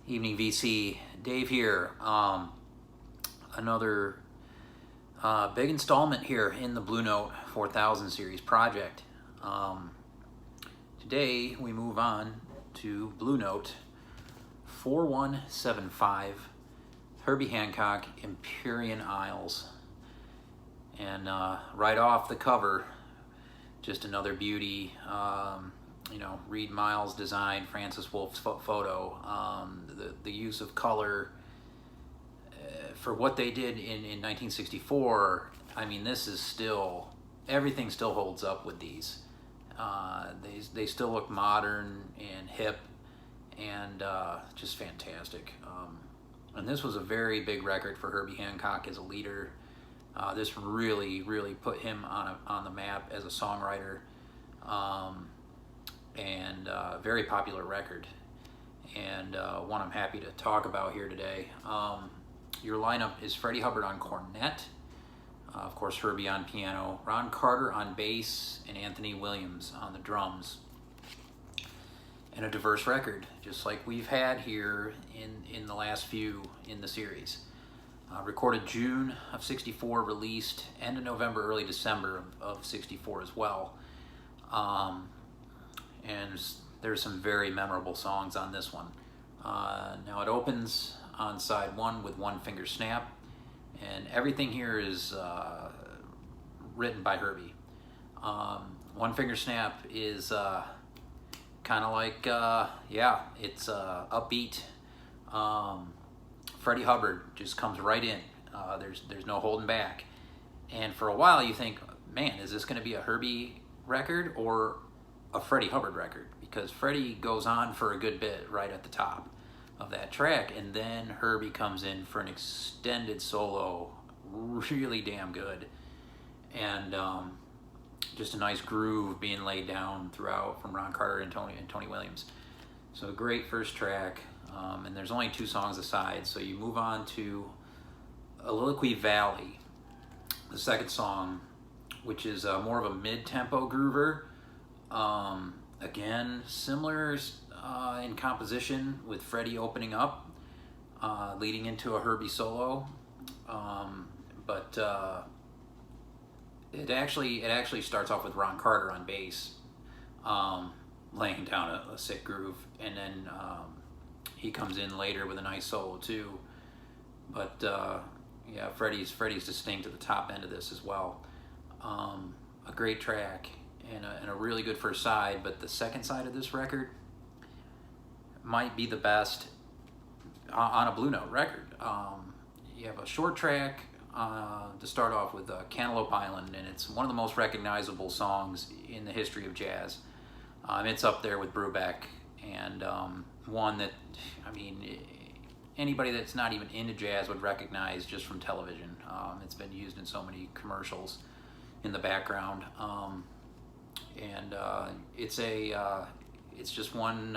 Evening VC, Dave here. Another big installment here in the Blue Note 4000 series project. Today we move on to Blue Note 4175, Herbie Hancock, Empyrean Isles. And right off the cover, just another beauty. Reed Miles design, Francis Wolf's photo, the use of color for what they did in 1964. I mean, this is still, everything still holds up with these. They still look modern and hip and just fantastic. And this was a very big record for Herbie Hancock as a leader. This really put him on the map as a songwriter. And very popular record, and one I'm happy to talk about here today. Your lineup is Freddie Hubbard on cornet, of course Herbie on piano, Ron Carter on bass, and Anthony Williams on the drums. And a diverse record, just like we've had here in the last few in the series. Recorded June of '64, released end of November, early December of '64 as well. And there's some very memorable songs on this one. Now it opens on side one with One Finger Snap, and everything here is written by Herbie. One Finger Snap is kind of like, it's upbeat. Freddie Hubbard just comes right in. There's no holding back. And for a while you think, man, is this going to be a Herbie record or a Freddie Hubbard record? Because Freddie goes on for a good bit right at the top of that track, and then Herbie comes in for an extended solo, really damn good, and just a nice groove being laid down throughout from Ron Carter and Tony Williams. So a great first track, and there's only two songs aside, so you move on to Illiquid Valley, the second song, which is more of a mid-tempo groover. Again, similar in composition with Freddie opening up, leading into a Herbie solo, but it actually starts off with Ron Carter on bass, laying down a sick groove, and then he comes in later with a nice solo too. But yeah, Freddie's distinct at the top end of this as well. A great track. And a really good first side, but the second side of this record might be the best on a Blue Note record. You have a short track to start off with, Cantaloupe Island, and it's one of the most recognizable songs in the history of jazz. It's up there with Brubeck, and one that, I mean, anybody that's not even into jazz would recognize just from television. It's been used in so many commercials in the background. And it's just one,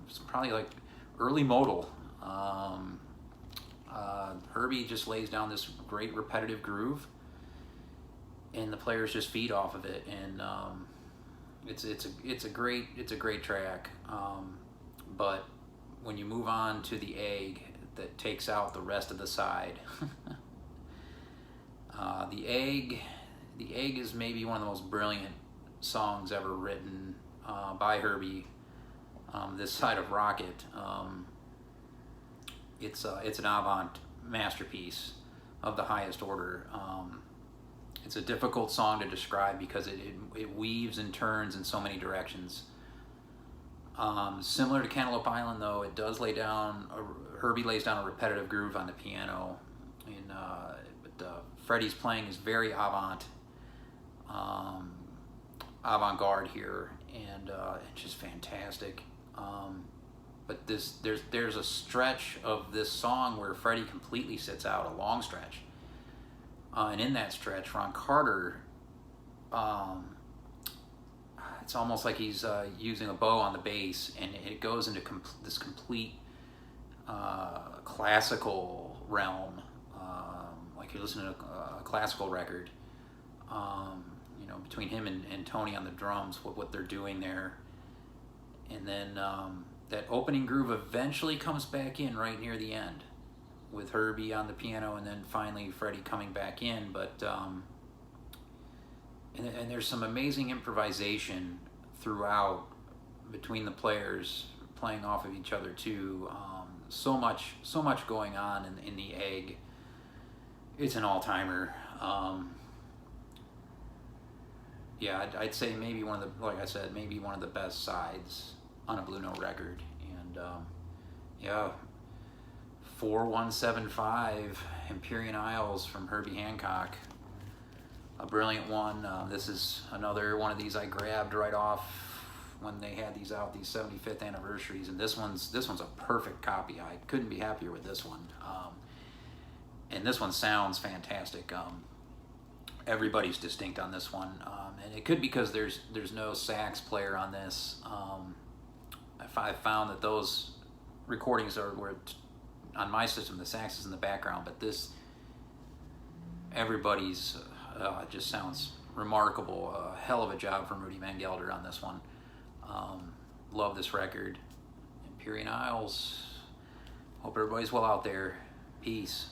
it's probably like early modal. Herbie just lays down this great repetitive groove, and the players just feed off of it, and it's a great track. But when you move on to the egg that takes out the rest of the side, the egg is maybe one of the most brilliant songs ever written by Herbie, this side of Rocket. It's an avant masterpiece of the highest order. It's a difficult song to describe because it weaves and turns in so many directions. Similar to Cantaloupe Island, though, it does Herbie lays down a repetitive groove on the piano, and but Freddie's playing is very avant-garde here, and it's just fantastic. But there's a stretch of this song where Freddie completely sits out, a long stretch, and in that stretch Ron Carter, it's almost like he's using a bow on the bass, and it goes into this complete classical realm, like you're listening to a classical record. Between him and Tony on the drums, what they're doing there, and then that opening groove eventually comes back in right near the end, with Herbie on the piano, and then finally Freddie coming back in. But and there's some amazing improvisation throughout between the players playing off of each other too. So much going on in the egg. It's an all-timer. Yeah, I'd say maybe one of the, like I said, maybe one of the best sides on a Blue Note record. And yeah, 4175 Empyrean Isles from Herbie Hancock, a brilliant one. This is another one of these I grabbed right off when they had these out, these 75th anniversaries, and this one's a perfect copy. I couldn't be happier with this one. And this one sounds fantastic. Everybody's distinct on this one, and it could be because there's no sax player on this. I found that those recordings were on my system, the sax is in the background, but this, everybody's just sounds remarkable. A hell of a job from Rudy Van Gelder on this one. Love this record. Empyrean Isles. Hope everybody's well out there. Peace.